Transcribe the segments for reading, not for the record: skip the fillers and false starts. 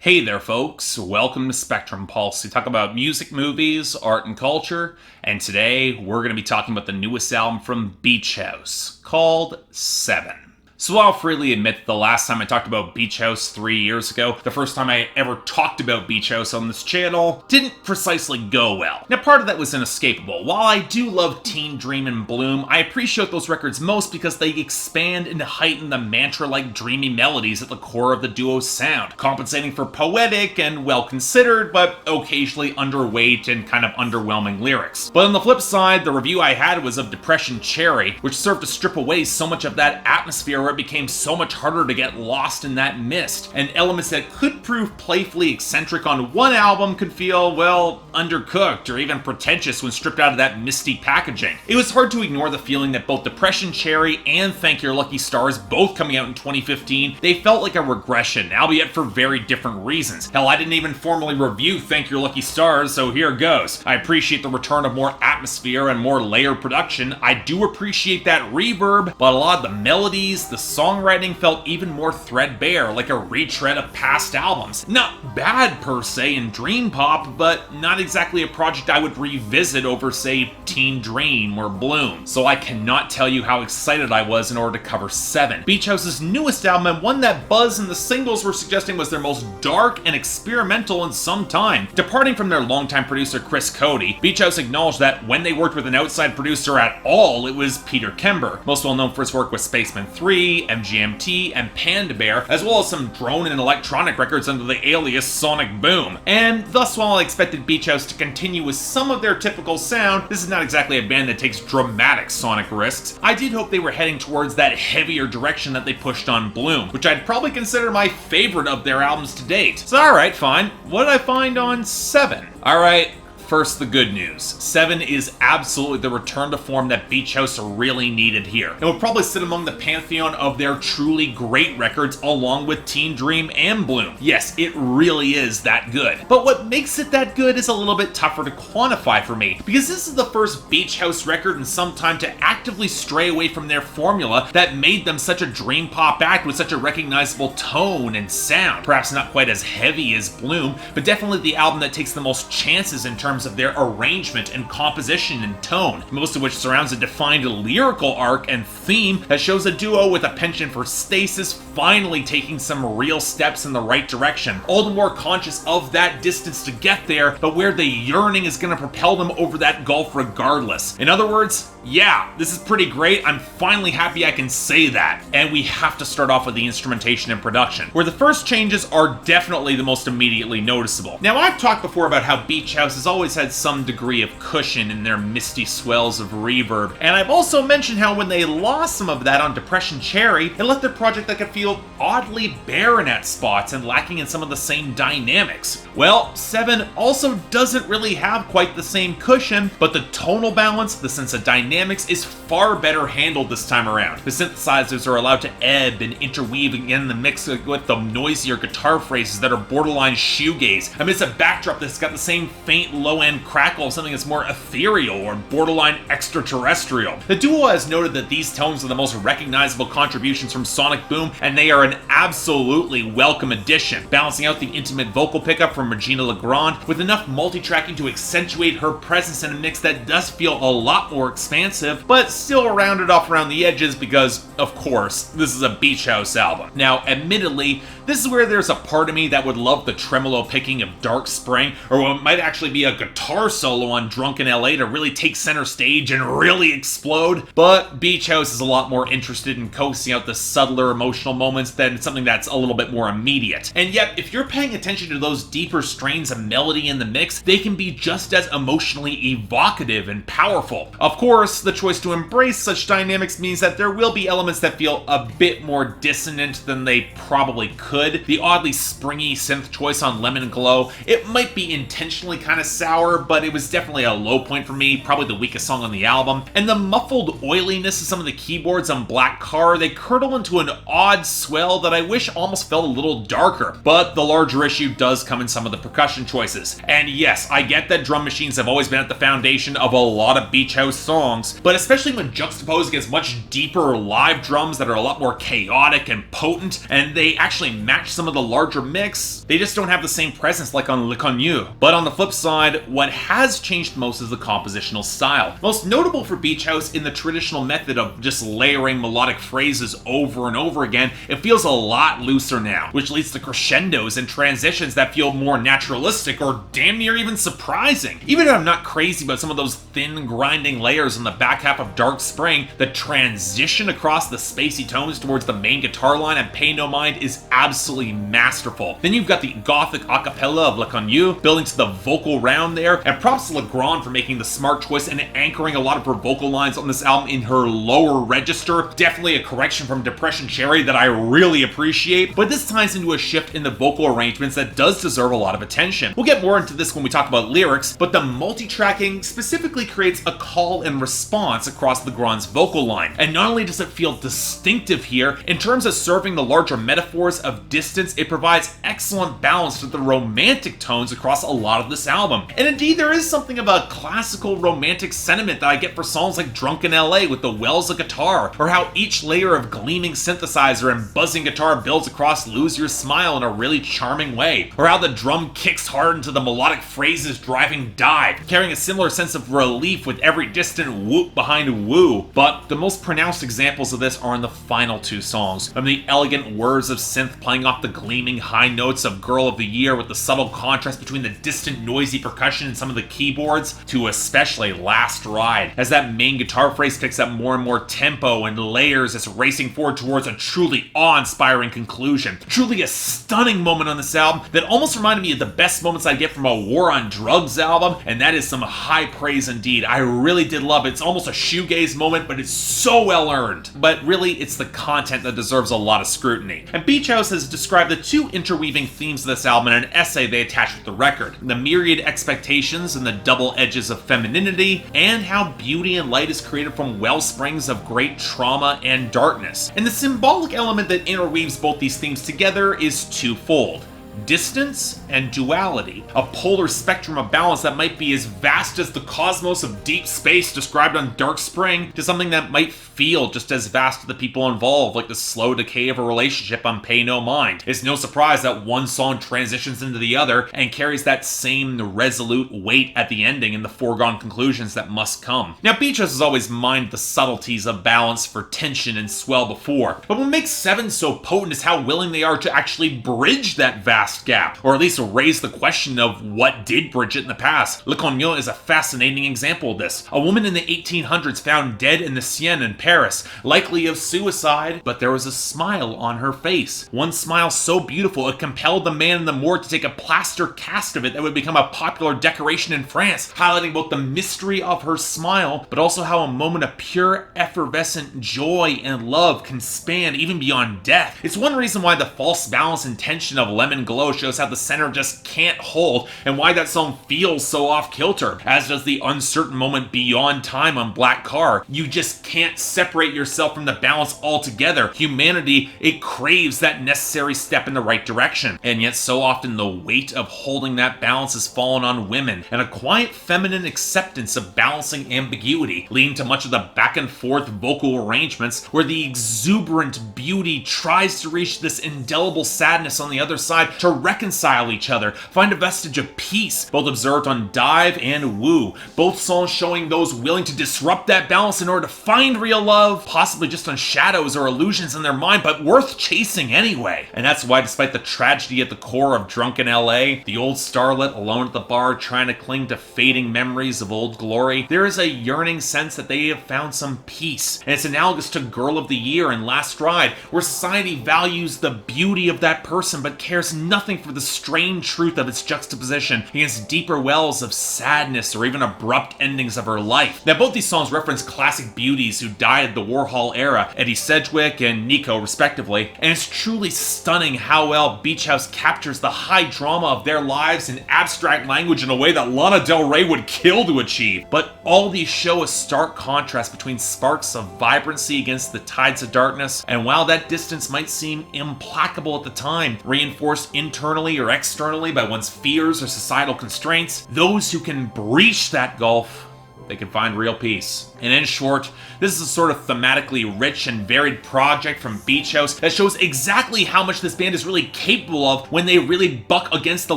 Hey there, folks. Welcome to Spectrum Pulse. We talk about music, movies, art, and culture. And today, we're going to be talking about the newest album from Beach House, called 7. So I'll freely admit that the last time I talked about Beach House 3 years ago, the first time I ever talked about Beach House on this channel, didn't precisely go well. Now, part of that was inescapable. While I do love Teen Dream and Bloom, I appreciate those records most because they expand and heighten the mantra-like dreamy melodies at the core of the duo's sound, compensating for poetic and well-considered, but occasionally underweight and kind of underwhelming lyrics. But on the flip side, the review I had was of Depression Cherry, which served to strip away so much of that atmosphere where it became so much harder to get lost in that mist, and elements that could prove playfully eccentric on one album could feel, well, undercooked or even pretentious when stripped out of that misty packaging. It was hard to ignore the feeling that both Depression Cherry and Thank Your Lucky Stars, both coming out in 2015, they felt like a regression, albeit for very different reasons. Hell, I didn't even formally review Thank Your Lucky Stars, so here goes. I appreciate the return of more atmosphere and more layered production. I do appreciate that reverb, but a lot of the melodies, the songwriting felt even more threadbare, like a retread of past albums. Not bad per se in dream pop, but not exactly a project I would revisit over, say, Teen Dream or Bloom. So I cannot tell you how excited I was in order to cover 7. Beach House's newest album, and one that Buzz and the singles were suggesting was their most dark and experimental in some time. Departing from their longtime producer Chris Cody, Beach House acknowledged that when they worked with an outside producer at all, it was Peter Kember, most well known for his work with Spaceman 3, MGMT, and Panda Bear, as well as some drone and electronic records under the alias Sonic Boom. And thus, while I expected Beach House to continue with some of their typical sound, this is not exactly a band that takes dramatic sonic risks. I did hope they were heading towards that heavier direction that they pushed on Bloom, which I'd probably consider my favorite of their albums to date. So alright, fine. What did I find on 7? Alright, first, the good news. 7 is absolutely the return to form that Beach House really needed here, and will probably sit among the pantheon of their truly great records along with Teen Dream and Bloom. Yes, it really is that good. But what makes it that good is a little bit tougher to quantify for me, because this is the first Beach House record in some time to actively stray away from their formula that made them such a dream pop act with such a recognizable tone and sound. Perhaps not quite as heavy as Bloom, but definitely the album that takes the most chances in terms of their arrangement and composition and tone, most of which surrounds a defined lyrical arc and theme that shows a duo with a penchant for stasis finally taking some real steps in the right direction, all the more conscious of that distance to get there, but where the yearning is going to propel them over that gulf regardless. In other words, yeah, this is pretty great. I'm finally happy I can say that. And we have to start off with the instrumentation and production, where the first changes are definitely the most immediately noticeable. Now, I've talked before about how Beach House has always had some degree of cushion in their misty swells of reverb, and I've also mentioned how when they lost some of that on Depression Cherry, it left their project that could feel oddly barren at spots and lacking in some of the same dynamics. Well, 7 also doesn't really have quite the same cushion, but the tonal balance, the sense of dynamics, is far better handled this time around. The synthesizers are allowed to ebb and interweave again in the mix with the noisier guitar phrases that are borderline shoegaze, amidst a backdrop that's got the same faint low-end crackle of something that's more ethereal or borderline extraterrestrial. The duo has noted that these tones are the most recognizable contributions from Sonic Boom, and they are an absolutely welcome addition, balancing out the intimate vocal pickup from Regina Legrand with enough multi-tracking to accentuate her presence in a mix that does feel a lot more expansive, but still rounded off around the edges because, of course, this is a Beach House album. Now, admittedly, this is where there's a part of me that would love the tremolo picking of Dark Spring, or what might actually be a guitar solo on Drunken LA to really take center stage and really explode, but Beach House is a lot more interested in coaxing out the subtler emotional moments than something that's a little bit more immediate. And yet, if you're paying attention to those deeper strains of melody in the mix, they can be just as emotionally evocative and powerful. Of course, the choice to embrace such dynamics means that there will be elements that feel a bit more dissonant than they probably could. The oddly springy synth choice on Lemon Glow, it might be intentionally kind of sour, but it was definitely a low point for me, probably the weakest song on the album. And the muffled oiliness of some of the keyboards on Black Car, they curdle into an odd swell that I wish almost felt a little darker. But the larger issue does come in some of the percussion choices. And yes, I get that drum machines have always been at the foundation of a lot of Beach House songs, songs, but especially when juxtaposed against much deeper live drums that are a lot more chaotic and potent, and they actually match some of the larger mix, they just don't have the same presence like on Le Connu. But on the flip side, what has changed most is the compositional style. Most notable for Beach House in the traditional method of just layering melodic phrases over and over again, it feels a lot looser now, which leads to crescendos and transitions that feel more naturalistic or damn near even surprising. Even if I'm not crazy about some of those thin grinding layers in the back half of Dark Spring, the transition across the spacey tones towards the main guitar line and Pay No Mind is absolutely masterful. Then you've got the gothic acapella of Le Connu building to the vocal round there, and props to Legrand for making the smart choice and anchoring a lot of her vocal lines on this album in her lower register. Definitely a correction from Depression Cherry that I really appreciate, but this ties into a shift in the vocal arrangements that does deserve a lot of attention. We'll get more into this when we talk about lyrics, but the multi-tracking specifically creates a call and response across Legrand's vocal line. And not only does it feel distinctive here, in terms of serving the larger metaphors of distance, it provides excellent balance to the romantic tones across a lot of this album. And indeed, there is something of a classical romantic sentiment that I get for songs like Drunken LA with the wells of guitar, or how each layer of gleaming synthesizer and buzzing guitar builds across Lose Your Smile in a really charming way, or how the drum kicks hard into the melodic phrases driving Dive, carrying a similar sense of relief with every distant whoop behind woo. But the most pronounced examples of this are in the final two songs, from the elegant whirs of synth playing off the gleaming high notes of Girl of the Year with the subtle contrast between the distant noisy percussion and some of the keyboards, to especially Last Ride, as that main guitar phrase picks up more and more tempo and layers as racing forward towards a truly awe-inspiring conclusion. Truly a stunning moment on this album that almost reminded me of the best moments I get from a War on Drugs album, and that is some high praise indeed. I really did love it. It's almost a shoegaze moment, but it's so well earned. But really, it's the content that deserves a lot of scrutiny. And Beach House has described the two interweaving themes of this album in an essay they attached with the record: the myriad expectations and the double edges of femininity, and how beauty and light is created from well springs of great trauma and darkness. And the symbolic element that interweaves both these themes together is twofold: distance and duality, a polar spectrum of balance that might be as vast as the cosmos of deep space described on Dark Spring, to something that might feel just as vast to the people involved, like the slow decay of a relationship on Pay No Mind. It's no surprise that one song transitions into the other and carries that same resolute weight at the ending and the foregone conclusions that must come. Now, Beach House has always mined the subtleties of balance for tension and swell before, but what makes Seven so potent is how willing they are to actually bridge that vast gap, or at least raise the question of what did bridge it in the past. Le Connu is a fascinating example of this. A woman in the 1800s found dead in the Seine in Paris, likely of suicide, but there was a smile on her face. One smile so beautiful it compelled the man in the morgue to take a plaster cast of it that would become a popular decoration in France, highlighting both the mystery of her smile, but also how a moment of pure effervescent joy and love can span even beyond death. It's one reason why the false balance and tension of Lemon Glow shows how the center just can't hold, and why that song feels so off-kilter, as does the uncertain moment Beyond Time on Black Car. You just can't separate yourself from the balance altogether. Humanity, it craves that necessary step in the right direction, and yet so often the weight of holding that balance has fallen on women, and a quiet feminine acceptance of balancing ambiguity, leading to much of the back and forth vocal arrangements where the exuberant beauty tries to reach this indelible sadness on the other side to reconcile each other, find a vestige of peace, both observed on Dive and Woo. Both songs showing those willing to disrupt that balance in order to find real love, possibly just on shadows or illusions in their mind, but worth chasing anyway. And that's why, despite the tragedy at the core of Drunken LA, the old starlet alone at the bar trying to cling to fading memories of old glory, there is a yearning sense that they have found some peace. And it's analogous to Girl of the Year and Last Ride, where society values the beauty of that person but cares nothing for the strained truth of its juxtaposition against deeper wells of sadness or even abrupt endings of her life. Now, both these songs reference classic beauties who died the Warhol era, Eddie Sedgwick and Nico respectively, and it's truly stunning how well Beach House captures the high drama of their lives in abstract language in a way that Lana Del Rey would kill to achieve. But all these show a stark contrast between sparks of vibrancy against the tides of darkness, and while that distance might seem implacable at the time, reinforced internally or externally by one's fears or societal constraints, those who can breach that gulf they can find real peace. And in short, this is a sort of thematically rich and varied project from Beach House that shows exactly how much this band is really capable of when they really buck against the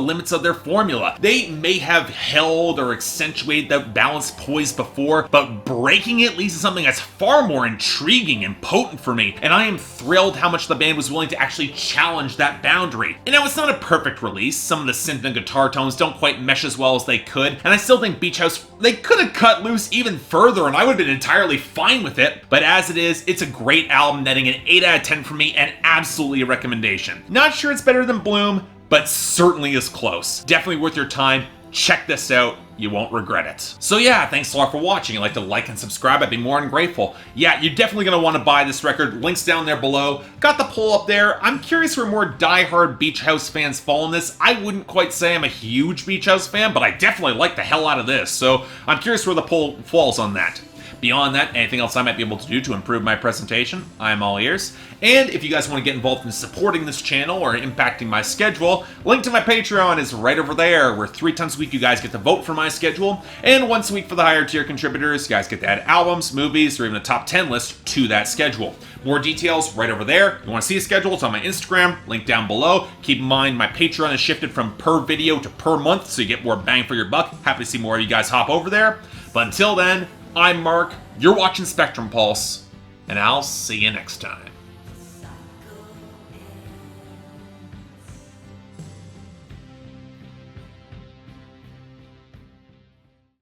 limits of their formula. They may have held or accentuated that balanced poise before, but breaking it leads to something that's far more intriguing and potent for me, and I am thrilled how much the band was willing to actually challenge that boundary. And now, it's not a perfect release. Some of the synth and guitar tones don't quite mesh as well as they could, and I still think Beach House, they could have cut loose even further and I would have been entirely fine with it, but as it is, it's a great album, netting an 8 out of 10 for me and absolutely a recommendation. Not sure it's better than Bloom, but certainly is close. Definitely worth your time. Check this out. You won't regret it. So yeah, thanks a lot for watching. If you'd like to like and subscribe, I'd be more than grateful. Yeah, you're definitely going to want to buy this record. Links down there below. Got the poll up there. I'm curious where more diehard Beach House fans fall in this. I wouldn't quite say I'm a huge Beach House fan, but I definitely like the hell out of this. So I'm curious where the poll falls on that. Beyond that, anything else I might be able to do to improve my presentation, I'm all ears. And if you guys want to get involved in supporting this channel or impacting my schedule, link to my Patreon is right over there, where 3 times a week you guys get to vote for my schedule, and once a week for the higher tier contributors, you guys get to add albums, movies, or even a top 10 list to that schedule. More details right over there. You want to see a schedule? It's on my Instagram, link down below. Keep in mind, my Patreon is shifted from per video to per month, so you get more bang for your buck. Happy to see more of you guys hop over there. But until then, I'm Mark, you're watching Spectrum Pulse, and I'll see you next time.